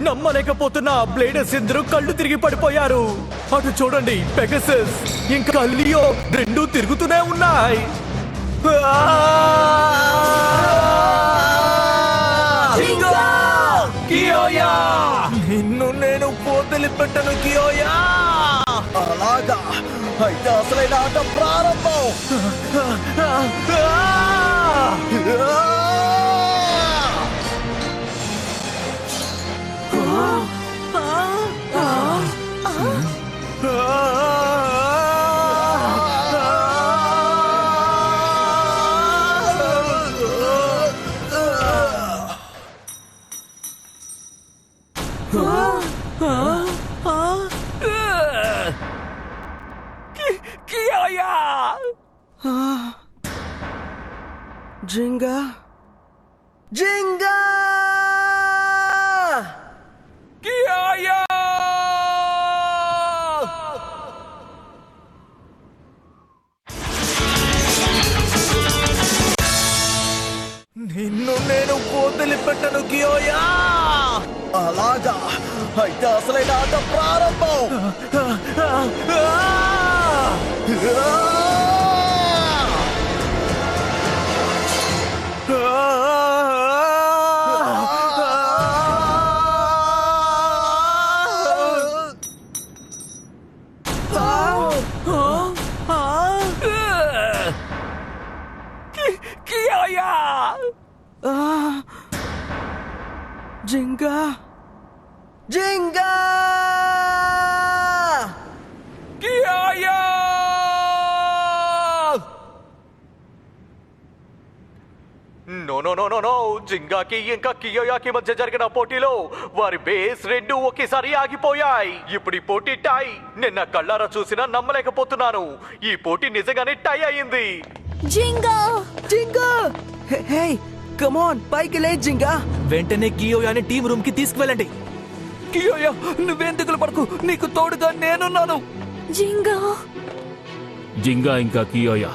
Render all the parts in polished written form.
నమ్మలేకపోతున్నా. బ్లేడర్స్ ఇద్దరు కళ్ళు తిరిగి పడిపోయారు. అటు చూడండి, పెగసస్ ఇంకా లియో రెండూ తిరుగుతూనే ఉన్నాయి. కియోయా, నిన్ను నేను వదిలిపెట్టను కియోయా. అలాగా అయితే అసలైన ఆట ప్రారంభం. Kyoya, Jinga Jinga కియోయా. నిన్ను నేను వదిలిపెట్టను కియోయా. అలాగా అయితే అసలైన ఆట ప్రారంభం. Kyoya, Jinga Jinga Kyoya. No no no no no, జింగాకి ఇంకా కియోయాకి మధ్య జరిగిన పోటీలో వారి బేస్ రెండు ఒకేసారి ఆగిపోయాయి. ఇప్పుడు ఈ పోటీ టై. నిన్న కళ్ళారా చూసినా నమ్మలేకపోతున్నాను. ఈ పోటీ నిజంగానే టై అయింది. జింగా జింగా హే కమ్ ఆన్, పైకి లే జింగా. వెంటనే కియోయాని టీం రూమ్ కి తీసుకువెళ్ళండి. కియోయా, నువ్వేం దిగులు పడకు, నీకు తోడుగా నేనున్నాను. జింగా జింగా ఇంకా కియోయా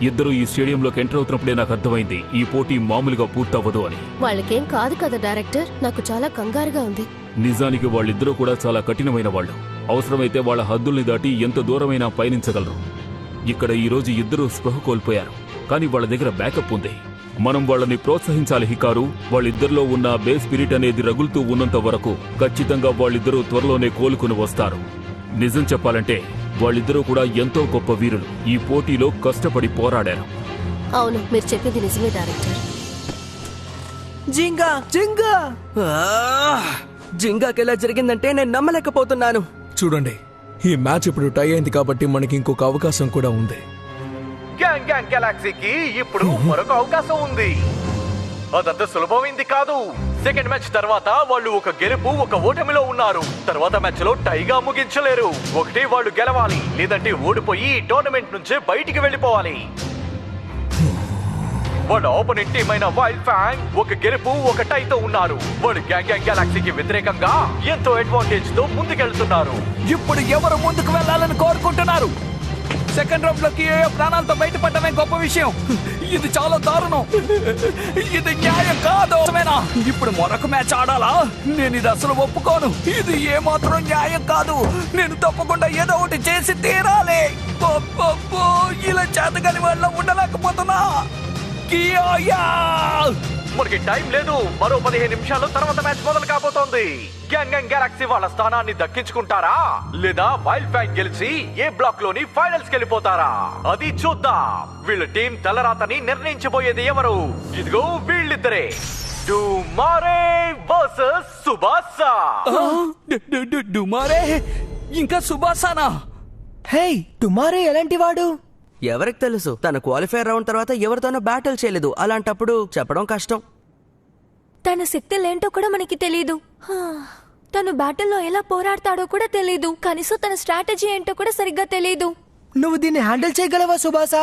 ఇద్దరు ఈ స్టేడియంలోకి ఎంటర్ అవుతున్నప్పుడే నాకు అర్థమైంది ఈ పోటీ మామూలుగా పూర్తవ్వదు అని. వాళ్ళకేం కాదు కదా డైరెక్టర్, నాకు చాలా కంగారుగా ఉంది. నిజానికి వాళ్ళిద్దరూ కూడా చాలా కఠినమైన వాళ్ళు. అవసరమైతే వాళ్ళ హద్దుల్ని దాటి ఎంత దూరమైనా పయనించగలరు. ఇక్కడ ఈ రోజు ఇద్దరూ స్పృహ కోల్పోయారు, కానీ వాళ్ళ దగ్గర బ్యాకప్ ఉంది. మనం వాళ్ళని ప్రోత్సహించాలి హికారు. వాళ్ళిద్దరిలో ఉన్న బేస్ స్పిరిట్ అనేది రగులుతూ ఉన్నంత వరకు ఖచ్చితంగా వాళ్ళిద్దరూ త్వరలోనే కోలుకుని వస్తారు. నిజం చెప్పాలంటే వాళ్ళిద్దరూ కూడా ఎంతో గొప్ప వీరులు. ఈ పోటీలో కష్టపడి పోరాడారు. అవును, మీరు చెప్పింది నిజమే డైరెక్టర్. జింగా జింగా జింగాకి ఎలా జరిగిందంటే నేను నమ్మలేకపోతున్నాను. చూడండి, ఈ మ్యాచ్ ఇప్పుడు టై అయింది కాబట్టి మనకి ఇంకొక అవకాశం కూడా ఉంది. గ్యాంగ్ గ్యాంగ్ గెలాక్సీకి ఇప్పుడు మరొక అవకాశం ఉంది. అదంత సులభమైంది కాదు. సెకండ్ మ్యాచ్ తర్వాత వాళ్ళు ఒక గెలుపు ఒక ఓటమిలో ఉన్నారు. తర్వాత మ్యాచ్ లో టైగా ముగించలేరు. ఒకటి వాళ్ళు గెలవాలి, లేదంటే ఓడిపోయి టోర్నమెంట్ నుంచే బయటికి వెళ్ళిపోవాలి. వాళ్ళ ఓపెనెంట్ టీం అయిన వైల్డ్ ఫ్యాంగ్ ఒక గెలుపు ఒక టైతో ఉన్నారు. వాళ్ళు గ్యాంగ్ గ్యాంగ్ గెలాక్సీకి వ్యతిరేకంగా ఎంతో అడ్వాంటేజ్ తో ముందుకెళ్తున్నారు. ఇప్పుడు ఎవరు ముందుకు వెళ్ళాలని కోరుకుంటున్నారు? సెకండ్ రౌండ్ లోకి ప్రాణాలతో బయటపడమే గొప్ప విషయం. ఇది చాలా దారుణం. ఇది న్యాయం కాదు. ఇప్పుడు మరొక మ్యాచ్ ఆడాలా? నేను ఇది అసలు ఒప్పుకోను. ఇది ఏమాత్రం న్యాయం కాదు. నేను తప్పకుండా ఏదో ఒకటి చేసి తీరాలి. ఇలా చేతగాని వాళ్ళ ఉండలేకపోతున్నా. మనకి టైం లేదు. మరో 15 నిమిషాలు తర్వాత మ్యాచ్ మొదలు కాబోతోంది. గ్యాంగ్ గ్యాంగ్ గెలాక్సీ వాళ్ళ స్థానాన్ని దక్కించుకుంటారా, లేదా వైల్డ్ ఫ్యాంగ్ గెలిచి ఏ బ్లాక్ లోని ఫైనల్స్ కెళ్ళిపోతారా? అది చూద్దాం. వీళ్ళ టీం తలరాతని నిర్ణయించబోయేది ఎవరు? ఇదిగో వీళ్ళిద్దరే, డుమారే వర్సెస్ సుబాసా. డుమారే ఇంకా సుబాసానా? హే, డుమారే ఎలాంటి వాడు? ఎవరికి తెలుసు? తన క్వాలిఫైర్ రౌండ్ తర్వాత ఎవరితోనో బ్యాటిల్ చేయలేదు. అలాంటప్పుడు చెప్పడం కష్టం. తన శక్తులేంటో కూడా మనకి తెలీదు. తను బ్యాటిల్లో ఎలా పోరాడతాడో కూడా తెలీదు. కనీసం తన స్ట్రాటజీ ఏంటో కూడా సరిగ్గా తెలీదు. నువ్వు దీన్ని హ్యాండిల్ చేయగలవా సుబాసా?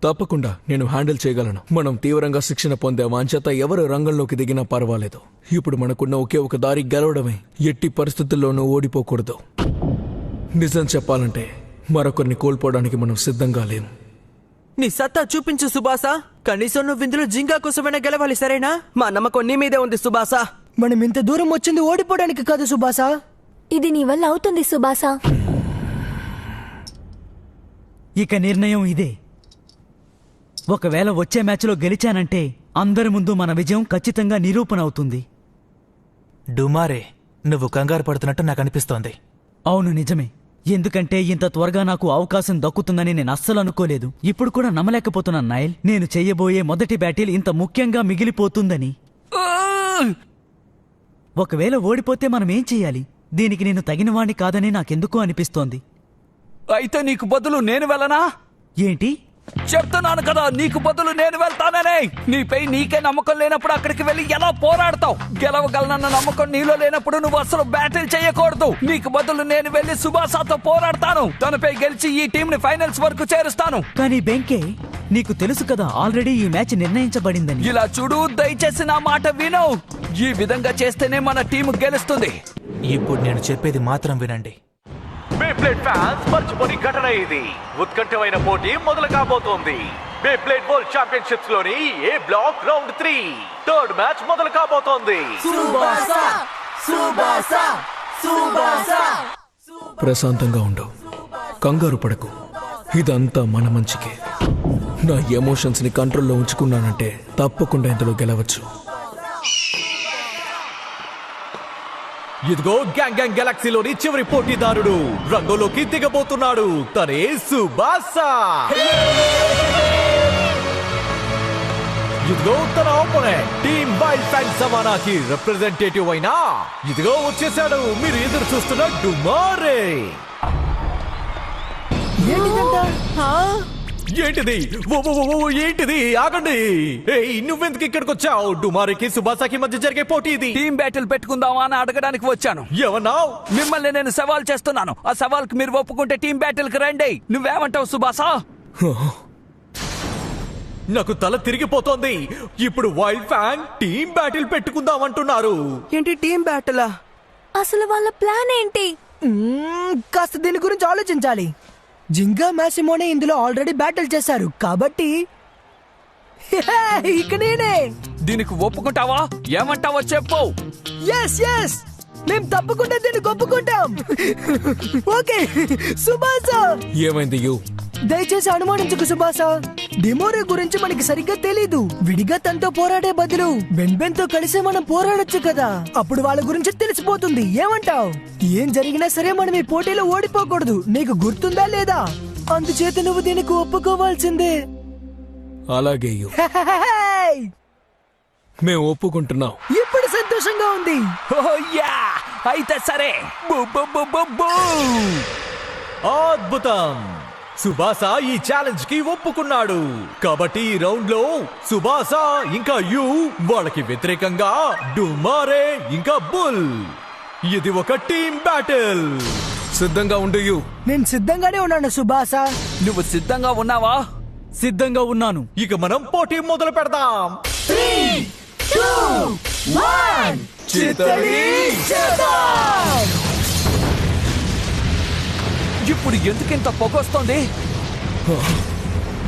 తప్పకుండా నేను హ్యాండిల్ చేయగలను. మనం తీవ్రంగా శిక్షణ పొందాము, అంచేత ఎవరు రంగంలోకి దిగినా పర్వాలేదు. ఇప్పుడు మనకున్న ఒకే ఒక దారి గెలవడమే. ఎట్టి పరిస్థితుల్లోనూ ఓడిపోకూడదు. నిజం చెప్పాలంటే మరొకరిని కోల్పోవడానికి మనం సిద్ధంగా లేము. నీ సత్తా చూపించు సుబాసా. కనీసం నువ్వు ఇందులో జింగా కోసమైనా గెలవాలి, సరేనా? మా నమ్మకం నీ మీదే ఉంది సుబాసా. మనం ఇంత దూరం వచ్చింది ఓడిపోవడానికి కాదు సుబాసా. ఇది నీ వల్ల అవుతుంది సుబాసా. ఇక నిర్ణయం ఇదే. ఒకవేళ వచ్చే మ్యాచ్లో గెలిచానంటే అందరి ముందు మన విజయం ఖచ్చితంగా నిరూపణ అవుతుంది. డుమారే, నువ్వు కంగారు పడుతున్నట్టు నాకు అనిపిస్తోంది. అవును, నిజమే. ఎందుకంటే ఇంత త్వరగా నాకు అవకాశం దక్కుతుందని నేను అస్సలు అనుకోలేదు. ఇప్పుడు కూడా నమ్మలేకపోతున్నాను నైల్, నేను చెయ్యబోయే మొదటి బ్యాటిల్ ఇంత ముఖ్యంగా మిగిలిపోతుందని. ఒకవేళ ఓడిపోతే మనం ఏం చెయ్యాలి? దీనికి నేను తగినవాణ్ణి కాదని నాకెందుకో అనిపిస్తోంది. అయితే నీకు బదులు నేను వెళ్ళనా? ఏంటి? చెప్తున్నాను కదా, నీకు బదులు నేను వెళ్తాననే. నీపై నీకే నమ్మకం లేనప్పుడు అక్కడికి వెళ్ళి ఎలా పోరాడతావు? గెలవగలనన్న నమ్మకం నీలో లేనప్పుడు నువ్వు అసలు బ్యాటిల్ చేయకూడదు. నీకు బదులు నేను వెళ్ళి సుబాసాతో పోరాడతాను. తనపై గెలిచి ఈ టీం ని ఫైనల్స్ వరకు చేరుస్తాను. కానీ బెంకే, నీకు తెలుసు కదా ఆల్రెడీ ఈ మ్యాచ్ నిర్ణయించబడిందని. ఇలా చూడు, దయచేసి నా మాట విను. ఈ విధంగా చేస్తేనే మన టీం గెలుస్తుంది. ఇప్పుడు నేను చెప్పేది మాత్రం వినండి. బేబ్లేడ్ ఫ్యాన్స్ మర్చిపోని ఘటన ఇది. ఉత్కంఠమైన పోటీ మొదలు కాబోతోంది. బేబ్లేడ్ వరల్డ్ ఛాంపియన్షిప్స్ లోని ఏ బ్లాక్ రౌండ్ 3 థర్డ్ మ్యాచ్ మొదలు కాబోతోంది. ప్రశాంతంగా ఉండు, కంగారు పడకు. ఇదంతా మన మంచికే. నా ఎమోషన్స్ ని కంట్రోల్లో ఉంచుకున్నానంటే తప్పకుండా ఇందులో గెలవచ్చు. ఇదిగో గ్యాంగ్ గ్యాంగ్ గెలాక్సీలోని చివరి పోటీదారుడు రంగంలోకి దిగబోతున్నాడు. తనే సుబాసా. ఇదిగో తన ఆపోనెంట్ టీమ్ వైల్డ్ ఫ్యాంగ్ సవానాకి రిప్రజెంటేటివ్ అయినా ఇదిగో వచ్చేసాడు మీరు ఎదురు చూస్తున్న డుమారే. ఏంటిది? ఏంటిది? ఆగండి. నువ్వెందుకు ఇక్కడికి వచ్చావు? డుమారికి సుబాసాకి మధ్య జరిగే పోటీ ఇది. టీం బ్యాటిల్ పెట్టుకుందామా అని అడగడానికి వచ్చాను. ఏమన్నావు? మిమ్మల్ని నేను సవాల్ చేస్తున్నాను. ఆ సవాల్ కి మీరు ఒప్పుకుంటే టీం బ్యాటిల్ కి రండి. నువ్వేమంటావు సుబాసా? నాకు తల తిరిగిపోతోంది. ఇప్పుడు వైల్డ్ ఫ్యాంగ్ టీం బ్యాటిల్ పెట్టుకుందామంటున్నారు. ఏంటి టీం బ్యాటిలా? అసలు వాళ్ళ ప్లాన్ ఏంటి? కాస్త దీని గురించి ఆలోచించాలి. జింగా మాసిమోనే ఇందులో ఆల్రెడీ బ్యాటిల్ చేశారు కాబట్టి ఇక నేనే. దీనికి ఒప్పుకుంటావా? ఏమంటావో చెప్పు. ఎస్ మేం తప్పకుండా దీన్ని ఒప్పుకుంటాం. ఓకే సుబాసా. ఏమైంది యు? దయచేసి అనుమానించకు సుబాసా. డిమోరే గురించి మనకి సరిగ్గా తెలీదు. విడిగా తనతో పోరాడే బదులు బెన్ తో కలిసి మనం పోరాడొచ్చు కదా. అప్పుడు వాళ్ళ గురించి తెలిసిపోతుంది. ఏమంటావ్? ఏం జరిగినా సరే మనం ఈ పోటీలో ఓడిపోకూడదు. నీకు గుర్తుందా లేదా? అందుచేత నువ్వు దీనికి ఒప్పుకోవాల్సిందే. అలాగే యు, మేము ఒప్పుకుంటున్నాం. ఇప్పుడు సంతోషంగా ఉంది. ఓ యా, అయితే సరే. అద్భుతం. సుబాసా ఈ ఛాలెంజ్ కి ఒప్పుకున్నాడు. కాబట్టి ఈ రౌండ్ లో సుబాసా ఇంకా యు వాళ్ళకి వ్యతిరేకంగా డుమారే ఇంకా బుల్. ఇది ఒక టీం బ్యాటిల్. సిద్ధంగా ఉండు యు. నేను సిద్ధంగానే ఉన్నాను సుబాసా. నువ్వు సిద్ధంగా ఉన్నావా? సిద్ధంగా ఉన్నాను. ఇక మనం పోటీ మొదలు పెడదాం. ఇప్పుడు ఎందుకింత పొగొస్తోంది?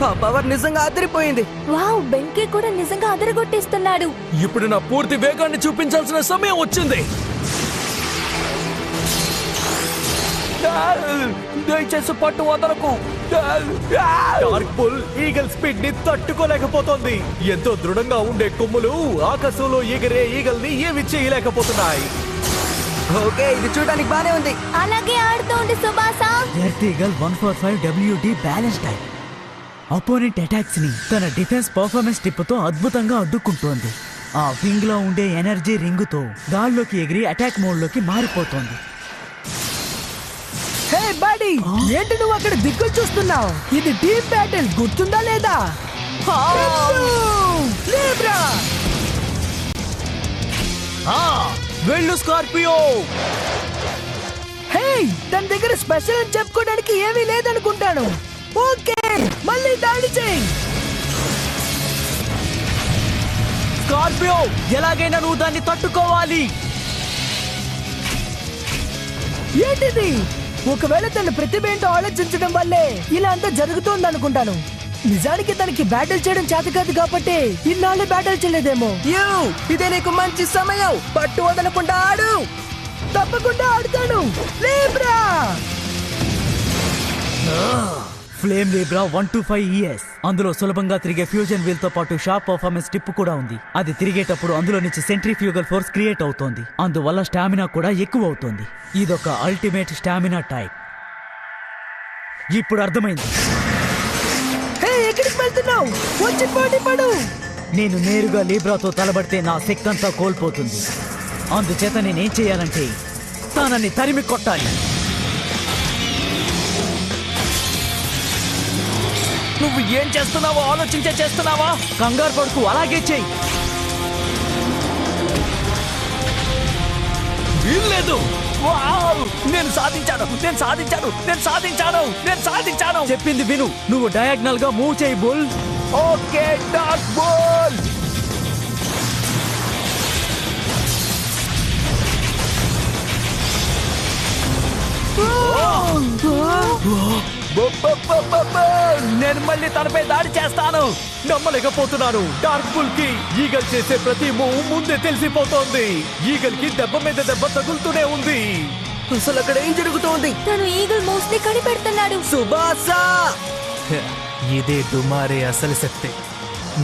ఆ పవర్ నిజంగా అదిరిపోయింది. వావ్, బెంకే కూడా నిజంగా అదరగొట్టేస్తున్నాడు. ఇప్పుడు నా పూర్తి వేగాన్ని చూపించాల్సిన సమయం వచ్చింది. దయచేసి పట్టు వదలకు. డార్క్ బుల్ ఈగల్ స్పీడ్ ని తట్టుకోలేకపోతుంది. ఎంతో దృఢంగా ఉండే కొమ్ములు ఆకాశంలో ఎగిరే ఈగల్ ని ఏమి చేయలేకపోతున్నాయి. ఓకే, ఇది చూడడానికి బానే ఉంది. అలాగే ఆడుతోంది Tsubasa. Earth Eagle 145 WD balance type opponent attacks ని తన డిఫెన్స్ పర్ఫార్మెన్స్ టిప్ తో అద్భుతంగా అడ్డుకుంటోంది. ఆ వింగ్ లో ఉండే ఎనర్జీ రింగ్ తో గాల్లోకి ఎగిరి అటాక్ మోడ్ లోకి మారిపోతోంది. హే బాడీ, ఏంటి నువ్వు అక్కడ దిక్కులు చూస్తున్నావు? ఇది టీమ్ బ్యాటిల్, గుర్తుందా లేదా? లీబ్రా. వెళ్ళు స్కార్పియో. హే, తన దగ్గర స్పెషల్ అని చెప్పుకోవడానికి ఏమీ లేదనుకుంటాను. ఓకే, మళ్ళీ దాడి చేయి. స్కార్పియో, ఎలాగైనా నువ్వు దాన్ని తట్టుకోవాలి. ఏంటిది? ఒకవేళ తన ప్రతిభ ఏంటో ఆలోచించడం వల్లే ఇలా అంతా జరుగుతోంది అనుకుంటాను. నిజానికి తనకి బ్యాటిల్ చేయడం చేత కాదు కాబట్టి ఇన్నాళ్ళు బ్యాటిల్ చేయలేదేమో. ఇదే నీకు మంచి సమయం, పట్టు వదలకుండా ఆడు. తప్పకుండా ఆడతాను. Libra flame Libra 125 ES. అందులో సులభంగా తిరిగే ఫ్యూజన్ వీల్ తో పాటు షార్ప్ పర్ఫార్మెన్స్ టిప్ కూడా ఉంది. అది తిరిగేటప్పుడు అందులో నుంచి సెంట్రిఫ్యూగల్ ఫోర్స్ క్రియేట్ అవుతోంది. అందువల్ల స్టామినా కూడా ఎక్కువ అవుతోంది. ఇదొక అల్టిమేట్ స్టామినా టైప్. ఇప్పుడు అర్థమైంది. హే, ఎక్కడికి వెళ్తున్నావు? వచ్చి పోటీ పడు. నేను నేరుగా లీబ్రాతో తలబడితే నా శక్తి అంతా కోల్పోతుంది. అందుచేత నేనేం చేయాలంటే తనని తరిమి కొట్టాలి. నువ్వు ఏం చేస్తున్నావో ఆలోచించే చేస్తున్నావా? కంగారు పడుతూ అలాగే చెయ్యి. వీల్లేదు. వావ్! నేను సాధించాను, నేను సాధించాను, నేను సాధించాను, నేను సాధించాను. చెప్పింది విను. నువ్వు డయాగ్నల్ గా మూవ్ చేయి బుల్. Okay dark bull. నేను మళ్ళీ తనపై దాడి చేస్తాను. నమ్మలేకపోతున్నాను. డార్క్ బుల్ కి ఈగల్ చేసే ప్రతి మూవ్ ముందే తెలిసిపోతోంది. ఈగల్ కి దెబ్బ మీద దెబ్బ తగులుతూనే ఉంది. అసలు అక్కడ ఏం జరుగుతోంది? తను ఈగల్ మౌస్ ని కనిపెడుతున్నాడు. సుబాసా, ఇదే డుమారే అసలు శక్తి.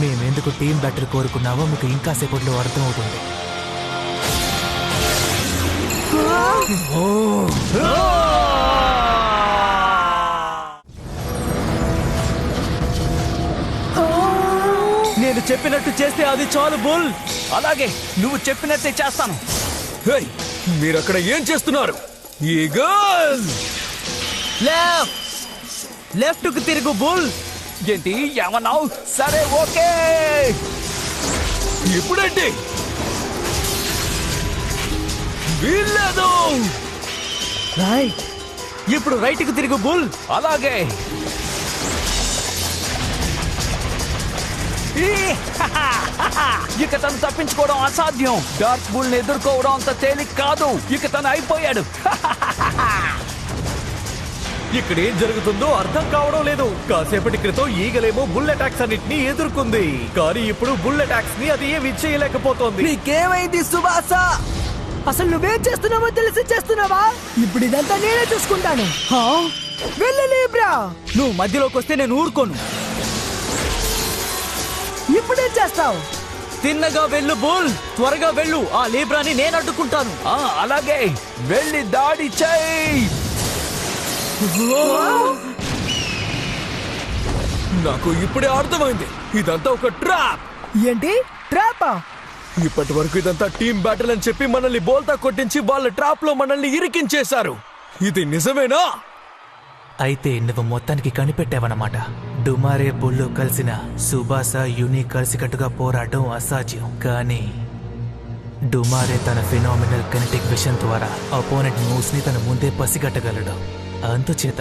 మేమెందుకు టీం బ్యాటిల్ కోరుకున్నావో మీకు ఇంకా సేపట్లో అర్థమవుతుంది. నేను చెప్పినట్టు చేస్తే అది చాలు బుల్. అలాగే నువ్వు చెప్పినట్టే చేస్తాను. మీరక్కడ ఏం చేస్తున్నారు? ఈగల్ లెఫ్ట్ కు తిరుగు బుల్. ఏంటి ఏమన్నావు? సరే ఓకే. ఇప్పుడండి వీల్లేదు. రైట్. ఇప్పుడు రైట్ కు తిరుగు బుల్. అలాగే. ఇక తను తప్పించుకోవడం అసాధ్యం. డార్క్ బుల్ ని ఎదుర్కోవడం అంత తేలిక కాదు. ఇక తను అయిపోయాడు. ఇక్కడ ఏం జరుగుతుందో అర్థం కావడం లేదు. కాసేపటి క్రితం ఈగలేమో బుల్ అటాక్స్ అన్నిటిని ఎదుర్కొంది, కానీ ఇప్పుడు బుల్ అటాక్స్ ని అది ఏమి చేయలేకపోతోంది. నీకేమైంది సుబాసా? అసలు నువ్వేం చేస్తున్నావో తెలిసి చేస్తున్నావా? ఇప్పుడు ఇదంతా నేనే చూసుకుంటాను. వెళ్ళు లీబ్రా. నువ్వు మధ్యలోకి వస్తే నేను ఊరుకోను. ఇప్పుడేం చేస్తావు? తిన్నగా వెళ్ళు బుల్. త్వరగా వెళ్ళు. ఆ లీబ్రాని నేను అడ్డుకుంటాను. అలాగే వెళ్ళి దాడి చేయి. నాకు ఇప్పుడే అర్థమైంది. ఇదంతా ఒక ట్రాప్. ఏంటి ట్రాపా? ఇప్పటి వరకు ఇదంతా టీం బ్యాటిల్ అని చెప్పి మనల్ని బోల్తా కొట్టించి వాళ్ళ ట్రాప్ లో మనల్ని ఇరికించేశారు. ఇది నిజమేనా? అయితే నువ్వు మొత్తానికి కనిపెట్టావన్నమాట. డుమారే బుల్లు కలిసిన సుబాసా యుని కలిసికట్టుగా పోరాటం అసాధ్యం. కానీ డుమారే తన ఫినామినల్ కెనెటిక్ విషన్ ద్వారా అపోనెంట్ మూవ్స్ ని తన ముందే పసిగట్టగలడు. అందుచేత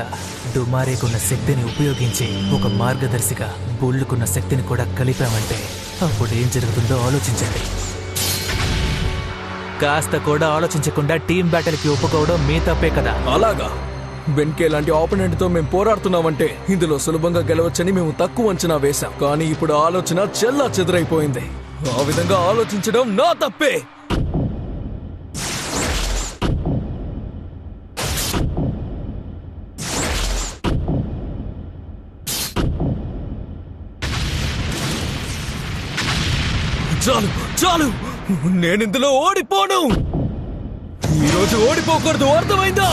డుమారేకున్న శక్తిని ఉపయోగించి ఒక మార్గదర్శిగా బుల్లుకున్న శక్తిని కూడా కలిపామంటే అప్పుడు ఏం జరుగుతుందో ఆలోచించండి. కాస్త కూడా ఆలోచించకుండా టీం బ్యాటిల్ కి ఒప్పుకోవడం మీ తప్పే కదా. అలాగా? బెన్కే లాంటి ఆపోనెంట్ తో మేము పోరాడుతున్నామంటే ఇందులో సులభంగా గెలవచ్చని మేము తక్కువ అంచనా వేశాం. కానీ ఇప్పుడు ఆలోచన చెల్లా చెదరైపోయింది. ఆ విధంగా ఆలోచించడం నా తప్పే. చాలు చాలు, నేనిందులో ఓడిపోను. ఈరోజు ఓడిపోకూడదు, అర్థమైందా?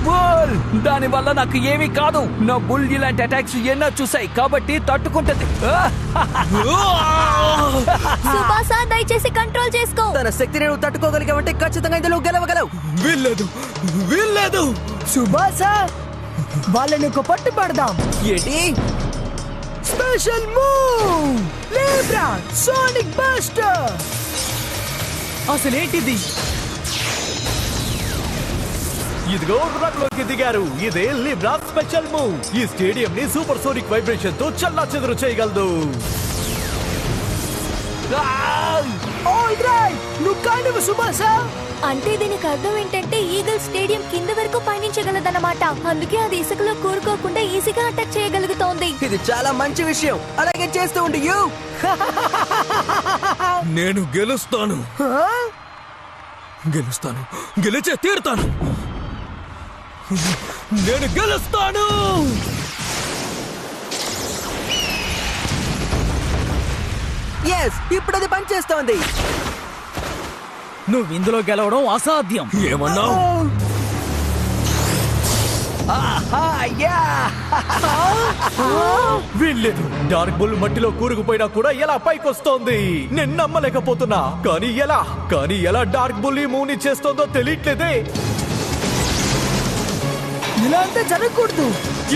బుల్ దాని వల్ల నాకు ఏమీ కాదు. నా బుల్ ఇలాంటి అటాక్స్ ఎన్నో చూసాయి కాబట్టి తట్టుకుంటది. సుబాసా, దయచేసి కంట్రోల్ చేసుకో. తన శక్తిని నువ్వు తట్టుకోగలిగావంటే ఖచ్చితంగా ఇందులో గెలవగలవు. వీల్లేదు, వీల్లేదు. సుబాసా, వాళ్ళని ఒక పట్టు పడదాం. ఏంటి? Special move Libra Sonic Buster. అసలేంటిది? ఇదిగో రంగంలోకి దిగారు. ఇదే లిబ్రా స్పెషల్ మూవ్. ఈ స్టేడియం ని సూపర్ సోనిక్ వైబ్రేషన్ తో చల్లా చెదురు చేయగలదు. ఆల్ రైట్, నువ్వు కానివ్వు సుబాసా. అంటే దీనికి అర్థం ఏంటంటే ఈగల్ స్టేడియం కింద వరకు పయనించగలదన్నమాట. అందుకే అది ఇసుకలో కూరుకోకుండా ఈజీగా అటాక్ చేయగలుగుతోంది. ఇది చాలా మంచి విషయం. అలాగే చేస్తూ ఉండు యూ. నేను గెలుస్తాను, గెలుస్తాను, గెలిచే తీరుతాను. నేను గెలుస్తాను. ఎస్, ఇప్పుడు అది పనిచేస్తోంది. నువ్వు ఇందులో గెలవడం అసాధ్యం. ఏమన్నావు? వీల్లేదు. డార్క్ బుల్ మట్టిలో కూరుకుపోయినా కూడా ఎలా పైకొస్తోంది? నేను నమ్మలేకపోతున్నా. కానీ ఎలా డార్క్ బుల్ ఈ మూవ్ ని చేస్తోందో తెలియట్లేదే. ఇలా అంతా జరగకూడదు.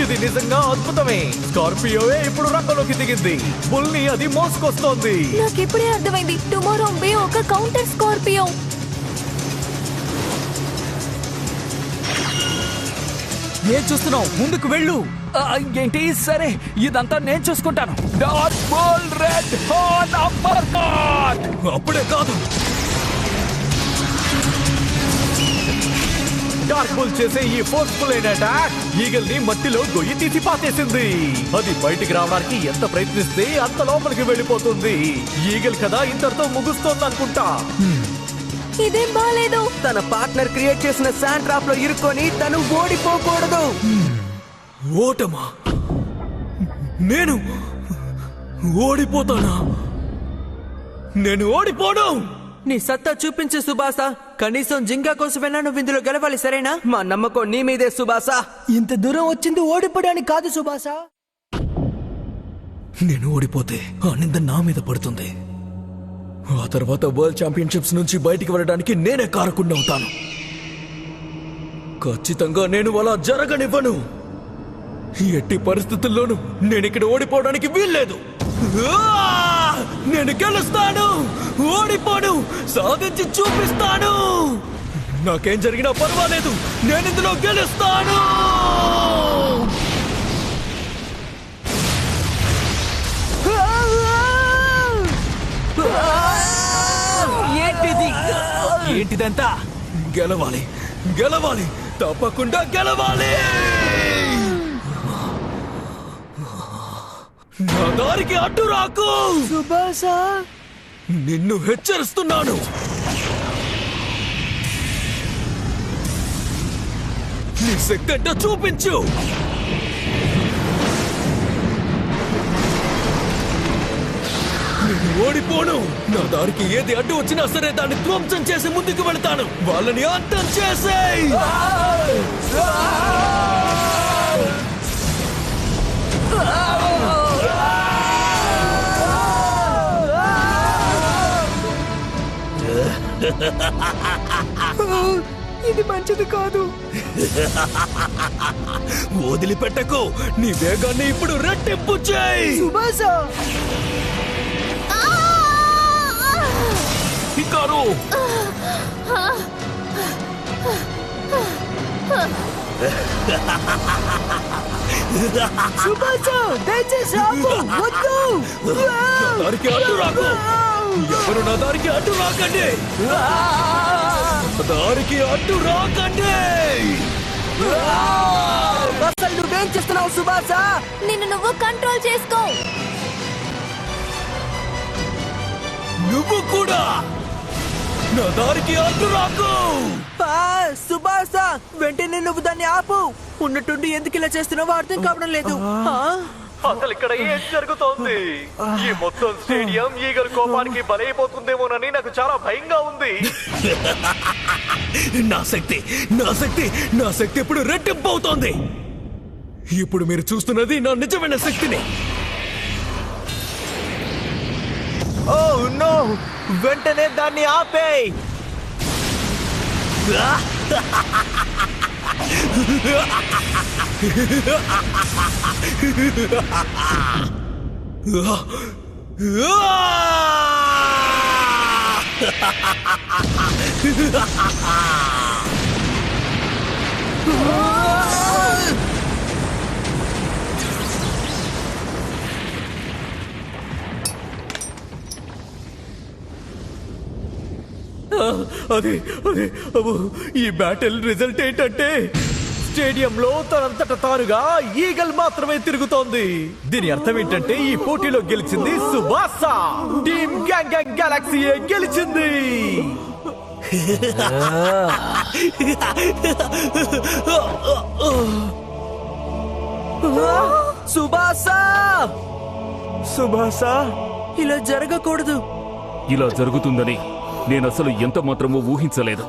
ఇది నిజంగా అద్భుతమే. స్కార్పియోయే ఇప్పుడు రంగంలోకి దిగింది. బుల్ ని అది మోసుకొస్తోంది. నాకు ఇప్పుడే అర్థమైంది. టుమారో బే ఒక కౌంటర్ స్కార్పియో. ఏం చూస్తున్నావు? ముందుకు వెళ్ళు. ఏంటి? సరే, ఇదంతా నేను చూసుకుంటాను. Dark bull red horn upper cut. అప్పుడే కాదు, డార్క్ బుల్ చేసే ఈ ఫోర్స్ఫుల్ అయిన అటాక్ ఈగల్ ని మట్టిలో గొయ్యి తీసి పాతేసింది. అది బయటికి రావడానికి ఎంత ప్రయత్నిస్తే అంత లోపలికి వెళ్ళిపోతుంది. ఈగల్ కదా ఇంతటితో ముగుస్తోంది అనుకుంటా. ఇదేం బాలేదు. తన పార్ట్నర్ క్రియేట్ చేసిన శాండ్ ట్రాప్ లో ఇరుక్కొని తను ఓడిపోకూడదు. ఓటమా? నేను ఓడిపోతానా? నేను ఓడిపోను. నీ సత్తా చూపించు సుబాస. కనీసం జింగా కోసమైనా నువ్వు ఇందులో గెలవాలి, సరేనా? మా నమ్మకం నీ మీదే సుబాస. ఇంత దూరం వచ్చింది ఓడిపోవడానికి కాదు సుభాష. నేను ఓడిపోతే ఆ నింద నా మీద పడుతుంది. ఆ తర్వాత వరల్డ్ ఛాంపియన్షిప్స్ నుంచి బయటికి వెళ్ళడానికి నేనే కారకుండా అవుతాను. ఖచ్చితంగా నేను అలా జరగనివ్వను. ఎట్టి పరిస్థితుల్లోనూ నేను ఇక్కడ ఓడిపోవడానికి వీల్లేదు. నేను గెలుస్తాను, ఓడిపోను, సాధించి చూపిస్తాను. నాకేం జరిగినా పర్వాలేదు, నేను ఇందులో గెలుస్తాను. ఏంటిదంతా? గెలవాలి, గెలవాలి, తప్పకుండా గెలవాలి. నా దారికి అడ్డు రాకు సుభాష. నిన్ను హెచ్చరిస్తున్నాను. నీ శక్తి అంటే చూపించు. నేను ఓడిపోను. నా దారికి ఏది అడ్డు వచ్చినా సరే దాన్ని ధ్వంసం చేసి ముందుకు వెళ్తాను. వాళ్ళని అంతం చేసేయ్. ఇది మంచిది కాదు. వదిలిపెట్టకు. నీ వేగాన్ని ఇప్పుడు రెట్టింపు చేయి. సుభాష. హికారు, సుభాష, దయచేసి ఆపు. వద్దు. నా దారికి అడ్డు రాకు. ఎవరు నా దారికి అడ్డు రాకండి. నా దారికి అడ్డు రాకండి. అసలు నువ్వేం చేస్తున్నావు సుభాష? నిన్ను నువ్వు కంట్రోల్ చేసుకో. నువ్వు కూడా నా దారికి అడ్డు రాకు. సుభాష, వెంటనే నువ్వు దాన్ని ఆపు. ఉన్నట్టుండి ఎందుకు ఇలా చేస్తున్నావో అర్థం కావడం లేదు. అసలు ఇక్కడ ఏం జరుగుతోంది? ఈ మొత్తం స్టేడియం ఈగల్ కోపానికి బలైపోతుందేమోనని నాకు చాలా భయంగా ఉంది. నా శక్తి, నా శక్తి, నా శక్తి ఇప్పుడు రెట్టింపు అవుతోంది. ఇప్పుడు మీరు చూస్తున్నది నా నిజమైన శక్తిని. ఓ నో, వెంటనే దాన్ని ఆపేయ్. అదే అదే అబ్బో, ఈ బ్యాటిల్ రిజల్ట్ ఏంటంటే స్టేడియంలో తనంతట తానుగా ఈగల్ మాత్రమే తిరుగుతోంది. దీని అర్థం ఏంటంటే ఈ పోటీలో గెలిచింది సుబాసా. టీమ్ గ్యాంగ్ గ్యాంగ్ గెలాక్సీయే గెలిచింది. సుబాసా సుబాసా ఇలా జరగకూడదు. ఇలా జరుగుతుందని నేనసలు ఎంత మాత్రమూ ఊహించలేదు.